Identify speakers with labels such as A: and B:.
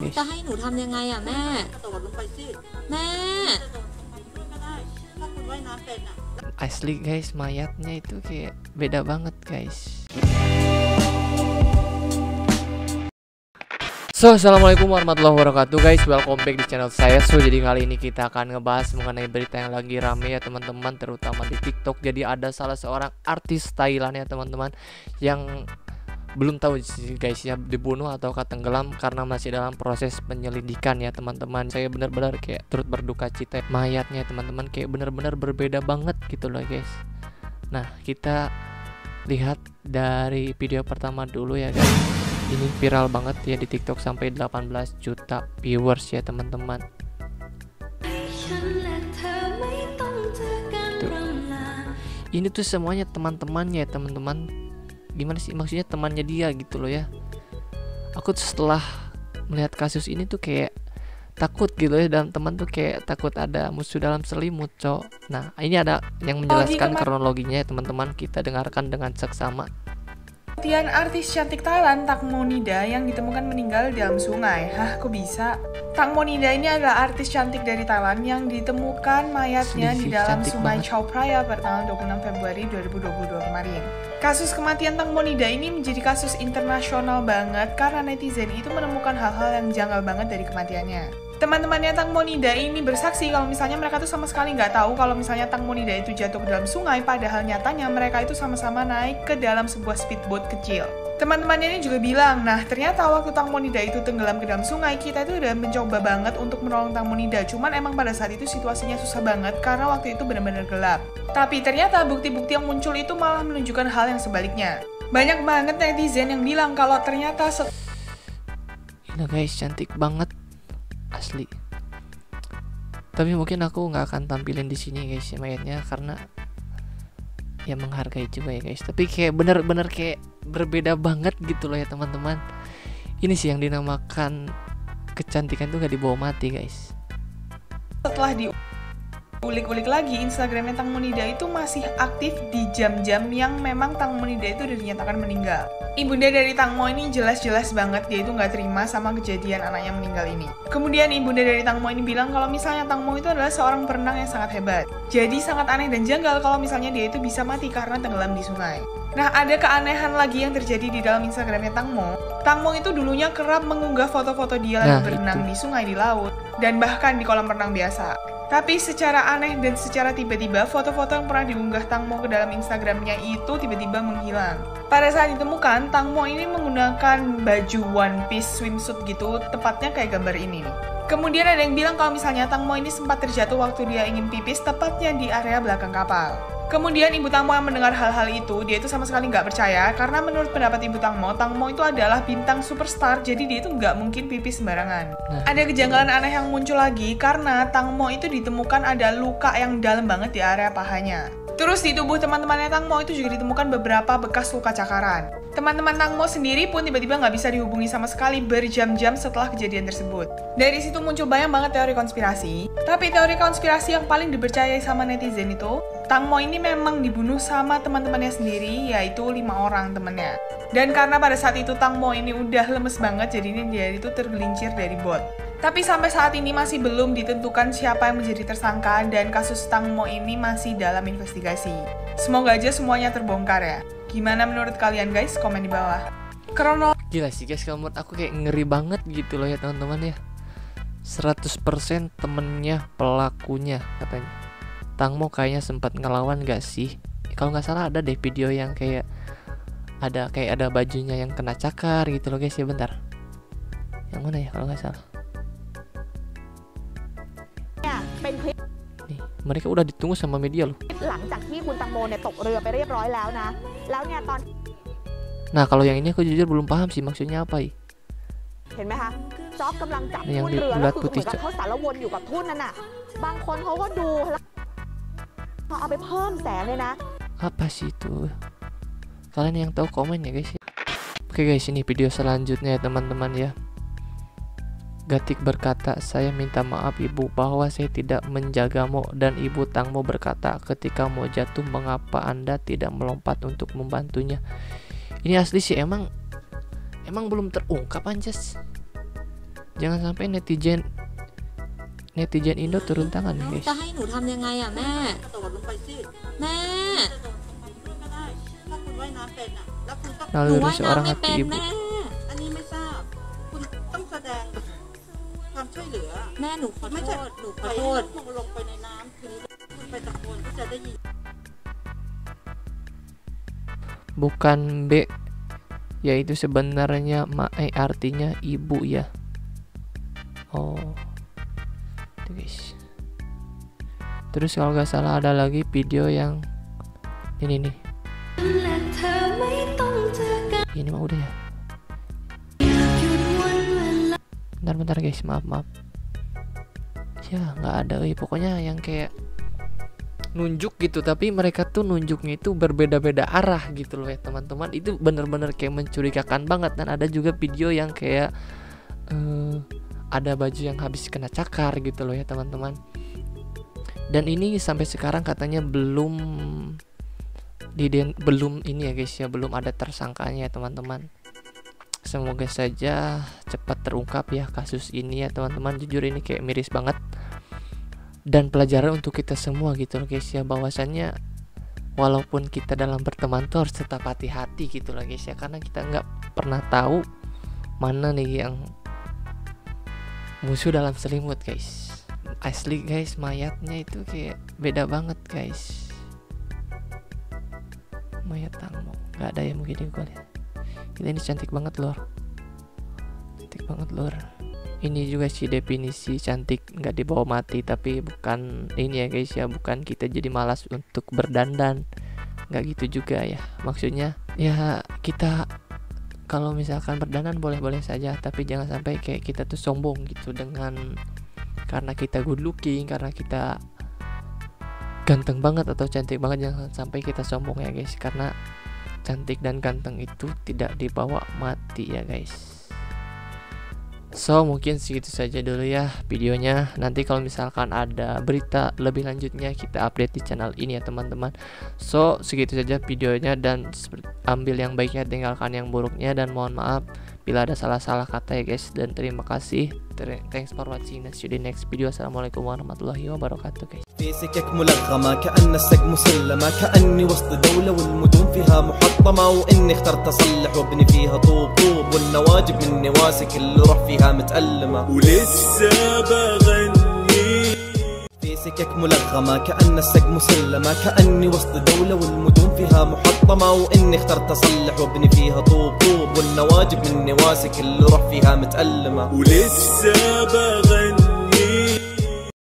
A: guys.
B: จะให้หนูทำยังไงอ่ะแม่
C: กระโดดลงไปสิ
B: แม่
C: ก็ได้ถ้าคุณว่ายน้ำเป็นอ่ะ
A: Asli guys, mayatnya itu kayak beda banget guys. So, assalamualaikum warahmatullahi wabarakatuh guys. Welcome back di channel saya. So, jadi kali ini kita akan ngebahas mengenai berita yang lagi rame ya teman-teman, terutama di TikTok. Jadi ada salah seorang artis Thailand ya teman-teman, yang belum tahu sih guys ya, dibunuh atau tenggelam karena masih dalam proses penyelidikan ya teman-teman. Saya benar-benar kayak turut berduka cita. Mayatnya teman-teman kayak benar-benar berbeda banget gitu loh guys. Nah, kita lihat dari video pertama dulu ya guys. Ini viral banget ya di TikTok, sampai 18 juta viewers ya teman-teman. Ini tuh semuanya teman-temannya ya teman-teman. Gimana sih, maksudnya temannya dia gitu loh ya. Aku setelah melihat kasus ini tuh kayak takut gitu ya, dan teman tuh kayak takut ada musuh dalam selimut, cok. Nah, ini ada yang menjelaskan kronologinya ya teman-teman. Kita dengarkan dengan seksama.
D: Kematian artis cantik Thailand Tang Monida yang ditemukan meninggal di dalam sungai. Hah, kok bisa? Tang Monida ini adalah artis cantik dari Thailand yang ditemukan mayatnya di dalam sungai Chao Phraya pada tanggal 26 Februari 2022 kemarin. Kasus kematian Tang Monida ini menjadi kasus internasional banget karena netizen itu menemukan hal-hal yang janggal banget dari kematiannya. Teman-temannya Tang Monida ini bersaksi kalau misalnya mereka tuh sama sekali nggak tahu kalau misalnya Tang Monida itu jatuh ke dalam sungai, padahal nyatanya mereka itu sama-sama naik ke dalam sebuah speedboat kecil. Teman-temannya ini juga bilang, nah ternyata waktu Tang Monida itu tenggelam ke dalam sungai, kita itu udah mencoba banget untuk menolong Tang Monida, cuman emang pada saat itu situasinya susah banget karena waktu itu benar-benar gelap. Tapi ternyata bukti-bukti yang muncul itu malah menunjukkan hal yang sebaliknya. Banyak banget netizen yang bilang kalau ternyata
A: Nah guys, cantik banget asli. Tapi mungkin aku nggak akan tampilin di sini guys ya mayatnya, karena ya menghargai juga ya guys. Tapi kayak bener-bener kayak berbeda banget gitu loh ya teman-teman. Ini sih yang dinamakan kecantikan tuh gak dibawa mati guys.
D: setelah diulik-ulik lagi, Instagramnya Tang Monida itu masih aktif di jam-jam yang memang Tang Monida itu udah dinyatakan meninggal. Ibunda dari Tang Mo ini jelas-jelas banget dia itu nggak terima sama kejadian anaknya meninggal ini. Kemudian ibunda dari Tang Mo ini bilang kalau misalnya Tang Mo itu adalah seorang perenang yang sangat hebat. Jadi sangat aneh dan janggal kalau misalnya dia itu bisa mati karena tenggelam di sungai. Nah, ada keanehan lagi yang terjadi di dalam Instagramnya Tang Mo. Tang Mo itu dulunya kerap mengunggah foto-foto dia lagi berenang di sungai, di laut, dan bahkan di kolam renang biasa. Tapi secara aneh dan secara tiba-tiba, foto-foto yang pernah diunggah Tang Mo ke dalam Instagramnya itu tiba-tiba menghilang. Pada saat ditemukan, Tang Mo ini menggunakan baju one piece swimsuit gitu, tepatnya kayak gambar ini nih. Kemudian ada yang bilang kalau misalnya Tang Mo ini sempat terjatuh waktu dia ingin pipis, tepatnya di area belakang kapal. Kemudian Ibu Tang Mo yang mendengar hal-hal itu, dia itu sama sekali nggak percaya, karena menurut pendapat Ibu Tang Mo itu adalah bintang superstar, jadi dia itu nggak mungkin pipis sembarangan. Ada kejanggalan aneh yang muncul lagi, karena Tang Mo itu ditemukan ada luka yang dalam banget di area pahanya. Terus di tubuh teman-temannya Tang Mo itu juga ditemukan beberapa bekas luka cakaran. Teman-teman Tang Mo sendiri pun tiba-tiba nggak bisa dihubungi sama sekali berjam-jam setelah kejadian tersebut. Dari situ muncul banyak banget teori konspirasi. Tapi teori konspirasi yang paling dipercayai sama netizen itu, Tang Mo ini memang dibunuh sama teman-temannya sendiri, yaitu 5 orang temannya. Dan karena pada saat itu Tang Mo ini udah lemes banget, jadinya dia itu tergelincir dari bot. Tapi sampai saat ini masih belum ditentukan siapa yang menjadi tersangka dan kasus Tang Mo ini masih dalam investigasi. Semoga aja semuanya terbongkar ya. Gimana menurut kalian guys? Komen di bawah.
A: Gila sih guys, kalau menurut aku kayak ngeri banget gitu loh ya teman-teman ya. 100% temennya pelakunya katanya. Tang Mo kayaknya sempat ngelawan gak sih? Kalau nggak salah ada deh video yang kayak ada bajunya yang kena cakar gitu loh guys ya, bentar. Yang mana ya kalau nggak salah? Nih, mereka udah ditunggu sama media loh. Nah, kalau yang ini aku jujur belum paham sih maksudnya apa ya. Yang bulat putih cok. Apa sih itu? Kalian yang tahu komen ya guys ya. Oke guys, ini video selanjutnya ya teman-teman ya. Gatik berkata, saya minta maaf ibu bahwa saya tidak menjagamu. Dan ibu Tang Mo berkata, ketika mau jatuh mengapa anda tidak melompat untuk membantunya. Ini asli sih, emang belum terungkap anjas. Jangan sampai netizen Indo turun tangan nih guys.
B: จะให้หนูทำยังไงอ่ะแม่
C: กระโดดลงไปสิ
B: แม่
C: ก็ได้ถ้าคุณว่ายน้ำเป็นอ่ะแล้วคุณก็
B: หนู
A: Naluri
B: ว่าย
A: seorang
B: น้ำไม่
A: hati
B: เป็น
A: ibu.
B: แม่
C: อันนี้ไม่ทราบคุณต้องแสดงความช่วยเหลือ
B: แม่หนูขอ
C: ไม่
B: โท
C: ใช่
B: ษหนูข
C: ป
B: อ
C: ล่อย
B: โท
C: ให้
B: ษ
C: ลูกลงไปในน้ำทีนี้คุณไปตะโกนก็จะได้ยิน
A: Bukan B, yaitu sebenarnya Mae artinya ibu ya. Oh, itu guys. Terus kalau nggak salah ada lagi video yang ini nih. Ini mah udah ya. Bentar guys, maaf. Ya nggak ada, pokoknya yang kayak nunjuk gitu, tapi mereka tuh nunjuknya itu berbeda-beda arah gitu loh ya teman-teman. Itu bener-bener kayak mencurigakan banget. Dan ada juga video yang kayak ada baju yang habis kena cakar gitu loh ya teman-teman. Dan ini sampai sekarang katanya belum ini ya guys ya, belum ada tersangkanya ya teman-teman. Semoga saja cepat terungkap ya kasus ini ya teman-teman. Jujur ini kayak miris banget dan pelajaran untuk kita semua gitu loh guys ya, bahwasannya walaupun kita dalam berteman tuh harus tetap hati-hati gitu loh guys ya, karena kita nggak pernah tahu mana nih yang musuh dalam selimut guys. Asli guys, mayatnya itu kayak beda banget guys. Mayat Tangmo nggak ada yang begini gue lihat. Ini cantik banget lor, cantik banget lor. Ini juga sih definisi cantik nggak dibawa mati, tapi bukan ini ya guys ya, bukan kita jadi malas untuk berdandan, nggak gitu juga ya. Maksudnya ya kita kalau misalkan berdandan boleh-boleh saja, tapi jangan sampai kayak kita tuh sombong gitu dengan karena kita good looking, karena kita ganteng banget atau cantik banget. Jangan sampai kita sombong ya guys, karena cantik dan ganteng itu tidak dibawa mati ya guys. So mungkin segitu saja dulu ya videonya. Nanti kalau misalkan ada berita lebih lanjutnya kita update di channel ini ya teman-teman. So segitu saja videonya, dan ambil yang baiknya, tinggalkan yang buruknya, dan mohon maaf bila ada salah-salah kata ya guys. Dan terima kasih, thanks for watching, and see you di next video. Assalamualaikum warahmatullahi wabarakatuh guys.
E: في سكك ملغمة كأن السق مسلمة، كأني وسط دولة والمدن فيها محطمة، وإني اخترت أصلح وابني فيها طوب طوب، والنواجب من نواسك اللي روح فيها متألمة، ولسه بغني. في سكك ملغمة كأن السق مسلمة، كأني وسط دولة والمدن فيها محطمة، وإني اخترت أصلح وابني فيها طوب طوب، والنواجب من نواسك اللي روح فيها متألمة، ولسه بغني.